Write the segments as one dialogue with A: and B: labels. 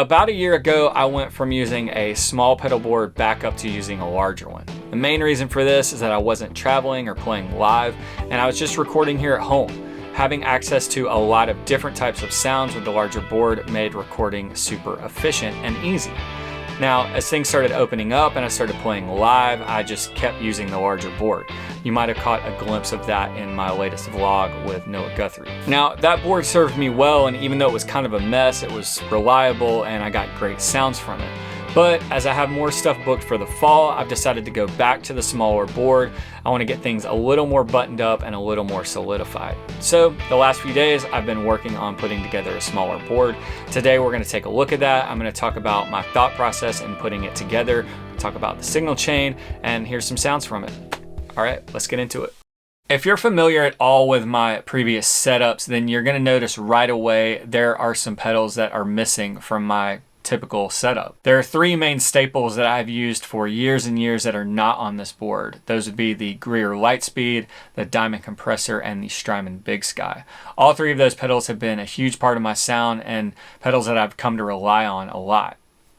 A: About a year ago, I went from using a small pedal board back up to using a larger one. The main reason for this is that I wasn't traveling or playing live, and I was just recording here at home. Having access to a lot of different types of sounds with the larger board made recording super efficient and easy. Now, as things started opening up and I started playing live, I just kept using the larger board. You might have caught a glimpse of that in my latest vlog with Noah Guthrie. Now, that board served me well, and even though it was kind of a mess, it was reliable and I got great sounds from it. But as I have more stuff booked for the fall, I've decided to go back to the smaller board. I want to get things a little more buttoned up and a little more solidified. So the last few days, I've been working on putting together a smaller board. Today, we're going to take a look at that. I'm going to talk about my thought process in putting it together, talk about the signal chain, and here's some sounds from it. All right, let's get into it. If you're familiar at all with my previous setups, then you're going to notice right away there are some pedals that are missing from my typical setup. There are three main staples that I've used for years and years that are not on this board. Those would be the Greer Lightspeed, the Diamond Compressor, and the Strymon Big Sky. All three of those pedals have been a huge part of my sound and pedals that I've come to rely on a lot.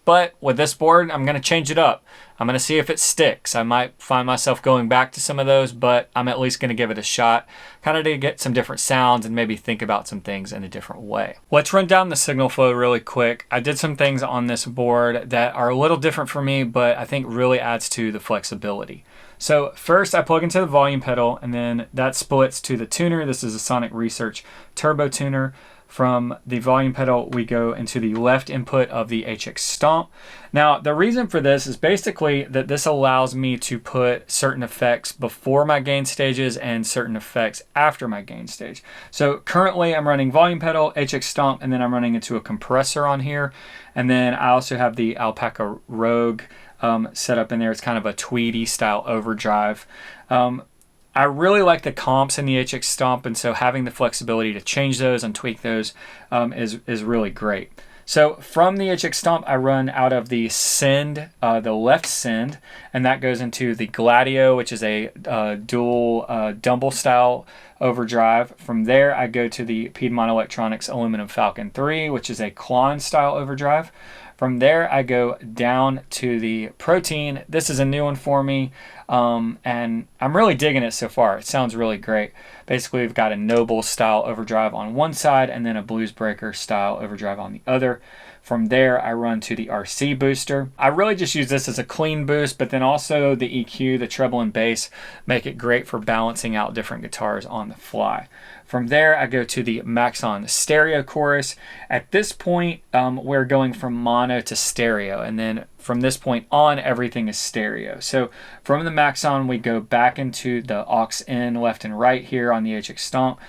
A: But with this board, I'm going to change it up. I'm going to see if it sticks. I might find myself going back to some of those, but I'm at least going to give it a shot, kind of to get some different sounds and maybe think about some things in a different way. Let's run down the signal flow really quick. I did some things on this board that are a little different for me, but I think really adds to the flexibility. So first I plug into the volume pedal, and then that splits to the tuner. This is a Sonic Research Turbo Tuner. From the volume pedal, we go into the left input of the HX Stomp. Now, the reason for this is basically that this allows me to put certain effects before my gain stages and certain effects after my gain stage. So currently I'm running volume pedal, HX Stomp, and then I'm running into a compressor on here. And then I also have the Alpaca Rogue set up in there. It's kind of a Tweedy style overdrive. I really like the comps in the HX Stomp, and so having the flexibility to change those and tweak those is really great. So from the HX Stomp, I run out of the send, the left send, and that goes into the Gladio, which is a dual Dumble style overdrive. From there, I go to the Piedmont Electronics Aluminum Falcon 3, which is a Klon style overdrive. From there, I go down to the Protein. This is a new one for me, and I'm really digging it so far. It sounds really great. Basically, we've got a Noble style overdrive on one side and then a Bluesbreaker style overdrive on the other. From there, I run to the RC booster. I really just use this as a clean boost, but then also the EQ, the treble and bass, make it great for balancing out different guitars on the fly. From there, I go to the Maxon stereo chorus. At this point, we're going from mono to stereo, and then from this point on, everything is stereo. So from the Maxon, we go back into the aux in left and right here on the HX Stomp.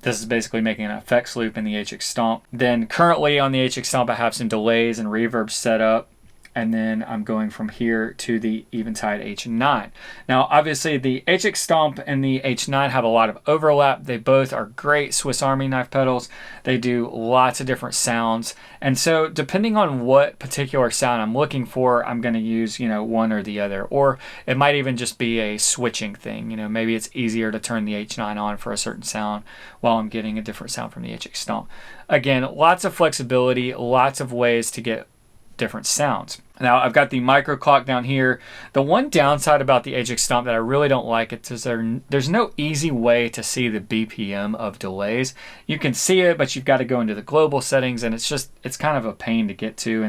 A: This is basically making an effects loop in the HX Stomp. Then currently on the HX Stomp, I have some delays and reverb set up. And then I'm going from here to the Eventide H9. Now, obviously, the HX Stomp and the H9 have a lot of overlap. They both are great Swiss Army knife pedals. They do lots of different sounds. And so depending on what particular sound I'm looking for, I'm going to use, one or the other. Or it might even just be a switching thing. Maybe it's easier to turn the H9 on for a certain sound while I'm getting a different sound from the HX Stomp. Again, lots of flexibility, lots of ways to get different sounds. Now I've got the micro clock down here. The one downside about the HX Stomp that I really don't like is there's no easy way to see the BPM of delays. You can see it, but you've got to go into the global settings, and it's kind of a pain to get to,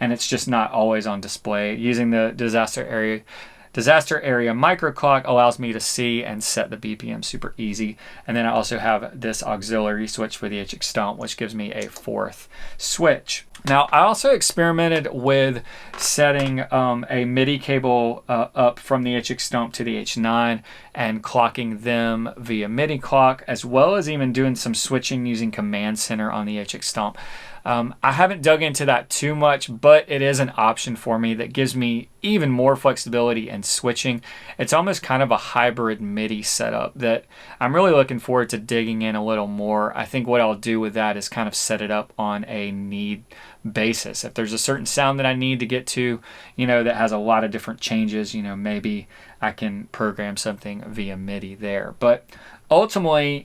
A: and it's just not always on display. Using the disaster area micro clock allows me to see and set the BPM super easy. And then I also have this auxiliary switch for the HX Stomp, which gives me a fourth switch. Now, I also experimented with setting a MIDI cable up from the HX Stomp to the H9 and clocking them via MIDI clock, as well as even doing some switching using Command Center on the HX Stomp. I haven't dug into that too much, but it is an option for me that gives me even more flexibility and switching. It's almost kind of a hybrid MIDI setup that I'm really looking forward to digging in a little more. I think what I'll do with that is kind of set it up on a need basis. If there's a certain sound that I need to get to, that has a lot of different changes, maybe I can program something via MIDI there. But ultimately,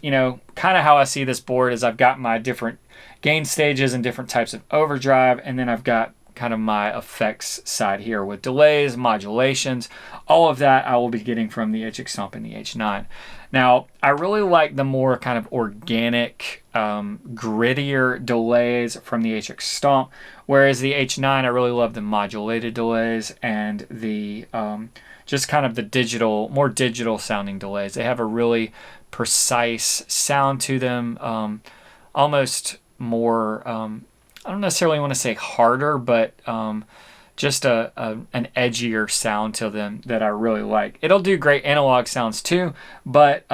A: kind of how I see this board is I've got my different gain stages and different types of overdrive, and then I've got kind of my effects side here with delays, modulations, all of that I will be getting from the HX Stomp and the H9. Now, I really like the more kind of organic, grittier delays from the HX Stomp, whereas the H9, I really love the modulated delays and the just kind of the more digital sounding delays. They have a really precise sound to them, almost more, I don't necessarily want to say harder, but just an edgier sound to them that I really like. It'll do great analog sounds too, but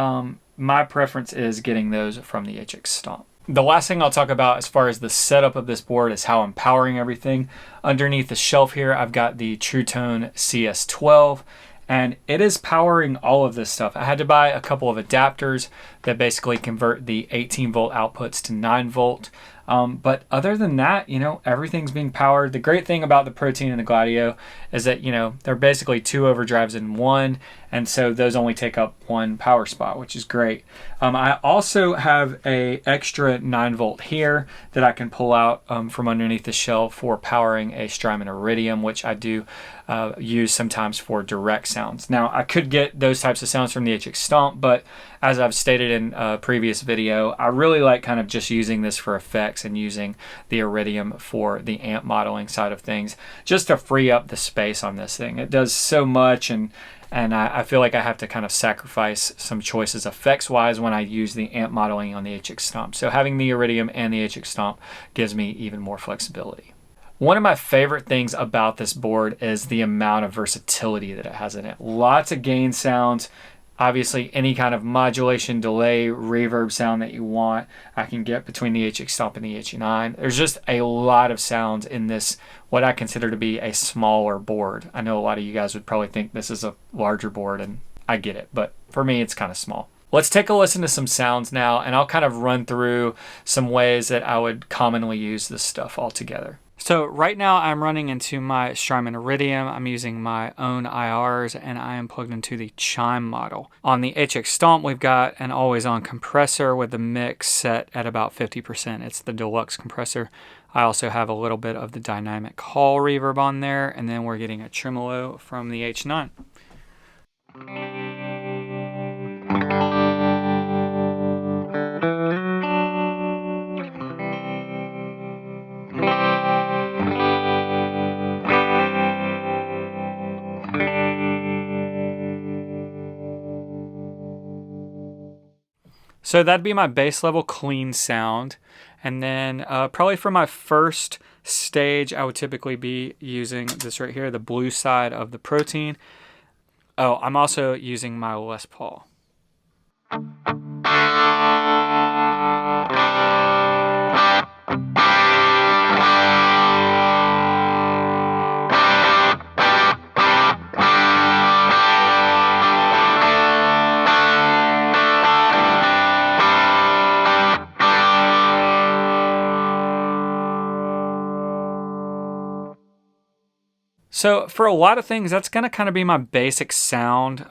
A: my preference is getting those from the HX Stomp. The last thing I'll talk about as far as the setup of this board is how I'm powering everything. Underneath the shelf here, I've got the True Tone CS12, and it is powering all of this stuff. I had to buy a couple of adapters that basically convert the 18 volt outputs to 9 volt. But other than that, everything's being powered. The great thing about the Protein and the Gladio is that, they're basically 2 overdrives in one. And so those only take up 1 power spot, which is great. I also have a extra 9 volt here that I can pull out from underneath the shelf for powering a Strymon Iridium, which I do use sometimes for direct sounds. Now, I could get those types of sounds from the HX Stomp, but as I've stated in a previous video, I really like kind of just using this for effects and using the Iridium for the amp modeling side of things, just to free up the space on this thing. It does so much, and I feel like I have to kind of sacrifice some choices effects-wise when I use the amp modeling on the HX Stomp. So having the Iridium and the HX Stomp gives me even more flexibility. One of my favorite things about this board is the amount of versatility that it has in it. Lots of gain sounds. Obviously, any kind of modulation, delay, reverb sound that you want, I can get between the HX Stomp and the H9. There's just a lot of sounds in this, what I consider to be a smaller board. I know a lot of you guys would probably think this is a larger board, and I get it, but for me, it's kind of small. Let's take a listen to some sounds now, and I'll kind of run through some ways that I would commonly use this stuff all together. So right now I'm running into my Strymon Iridium. I'm using my own IRs, and I am plugged into the Chime model. On the HX Stomp, we've got an always-on compressor with the mix set at about 50%. It's the deluxe compressor. I also have a little bit of the dynamic hall reverb on there, and then we're getting a tremolo from the H9. So that'd be my bass level clean sound. And then probably for my first stage, I would typically be using this right here, the blue side of the Protein. Oh, I'm also using my Les Paul. So for a lot of things, that's going to kind of be my basic sound.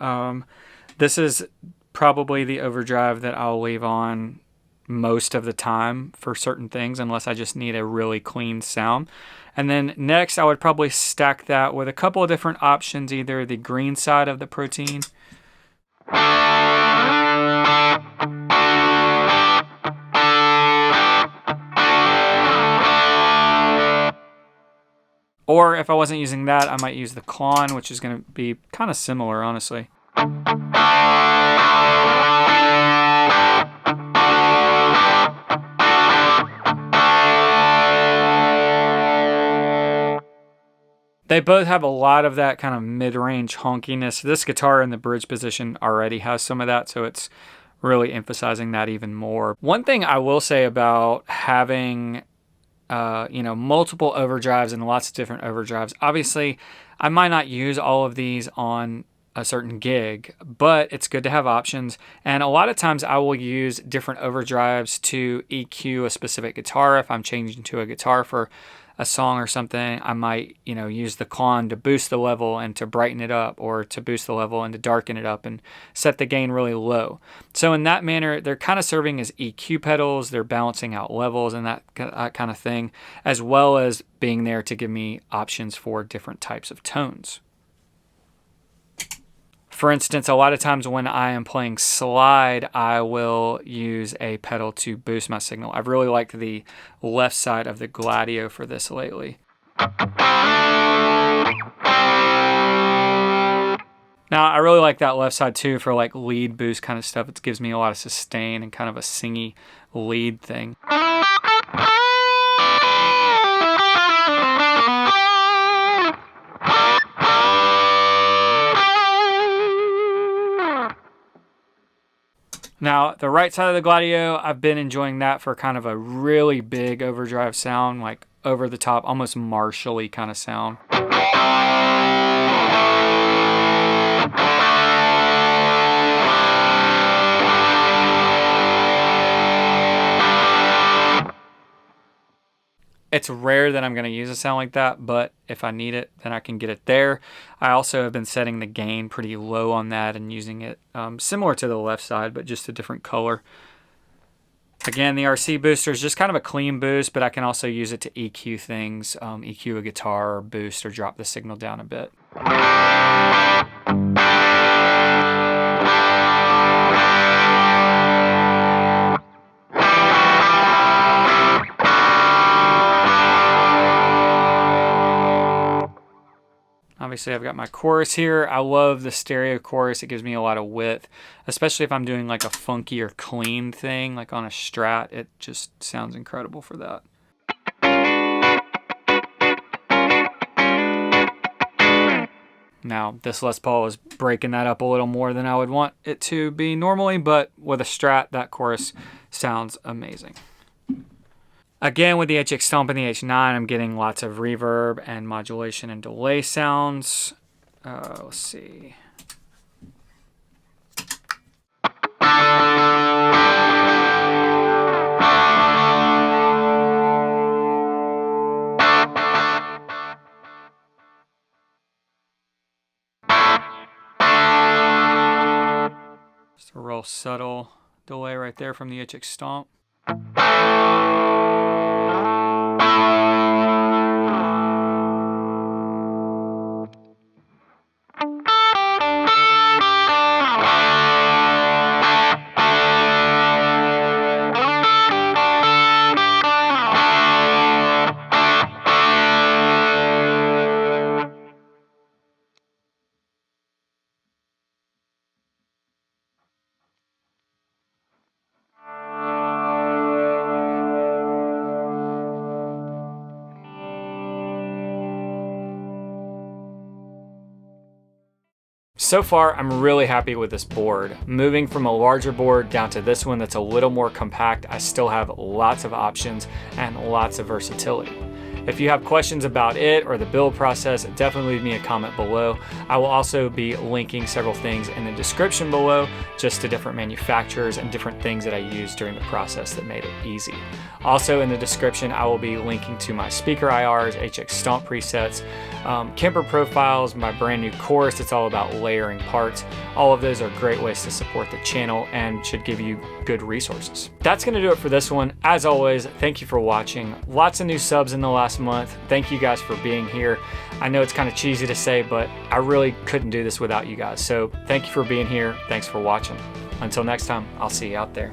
A: This is probably the overdrive that I'll leave on most of the time for certain things, unless I just need a really clean sound. And then next, I would probably stack that with a couple of different options, either the green side of the Protein, or if I wasn't using that, I might use the Klon, which is going to be kind of similar, honestly. They both have a lot of that kind of mid-range honkiness. This guitar in the bridge position already has some of that, so it's really emphasizing that even more. One thing I will say about having multiple overdrives and lots of different overdrives. Obviously, I might not use all of these on a certain gig, but it's good to have options. And a lot of times I will use different overdrives to EQ a specific guitar. If I'm changing to a guitar for a song or something, I might, use the con to boost the level and to brighten it up, or to boost the level and to darken it up and set the gain really low. So in that manner, they're kind of serving as EQ pedals. They're balancing out levels and that kind of thing, as well as being there to give me options for different types of tones. For instance, a lot of times when I am playing slide, I will use a pedal to boost my signal. I've really liked the left side of the Gladio for this lately. Now, I really like that left side too for like lead boost kind of stuff. It gives me a lot of sustain and kind of a singy lead thing. Now, the right side of the Gladio, I've been enjoying that for kind of a really big overdrive sound, like over the top, almost Marshall-y kind of sound. It's rare that I'm going to use a sound like that, but if I need it, then I can get it there. I also have been setting the gain pretty low on that and using it similar to the left side, but just a different color. Again, the RC booster is just kind of a clean boost, but I can also use it to EQ things, EQ a guitar or boost or drop the signal down a bit. Obviously, I've got my chorus here. I love the stereo chorus. It gives me a lot of width, especially if I'm doing like a funky or clean thing, like on a Strat. It just sounds incredible for that. Now, this Les Paul is breaking that up a little more than I would want it to be normally, but with a Strat, that chorus sounds amazing. Again, with the HX Stomp and the H9, I'm getting lots of reverb and modulation and delay sounds. Let's see. Just a real subtle delay right there from the HX Stomp. So far, I'm really happy with this board. Moving from a larger board down to this one that's a little more compact, I still have lots of options and lots of versatility. If you have questions about it or the build process, definitely leave me a comment below. I will also be linking several things in the description below, just to different manufacturers and different things that I used during the process that made it easy. Also in the description, I will be linking to my speaker IRs, HX Stomp presets, Kemper profiles, my brand new course. It's all about layering parts. All of those are great ways to support the channel and should give you good resources. That's gonna do it for this one. As always, thank you for watching. Lots of new subs in the last month. Thank you guys for being here. I know it's kind of cheesy to say, but I really couldn't do this without you guys. So thank you for being here. Thanks for watching. Until next time, I'll see you out there.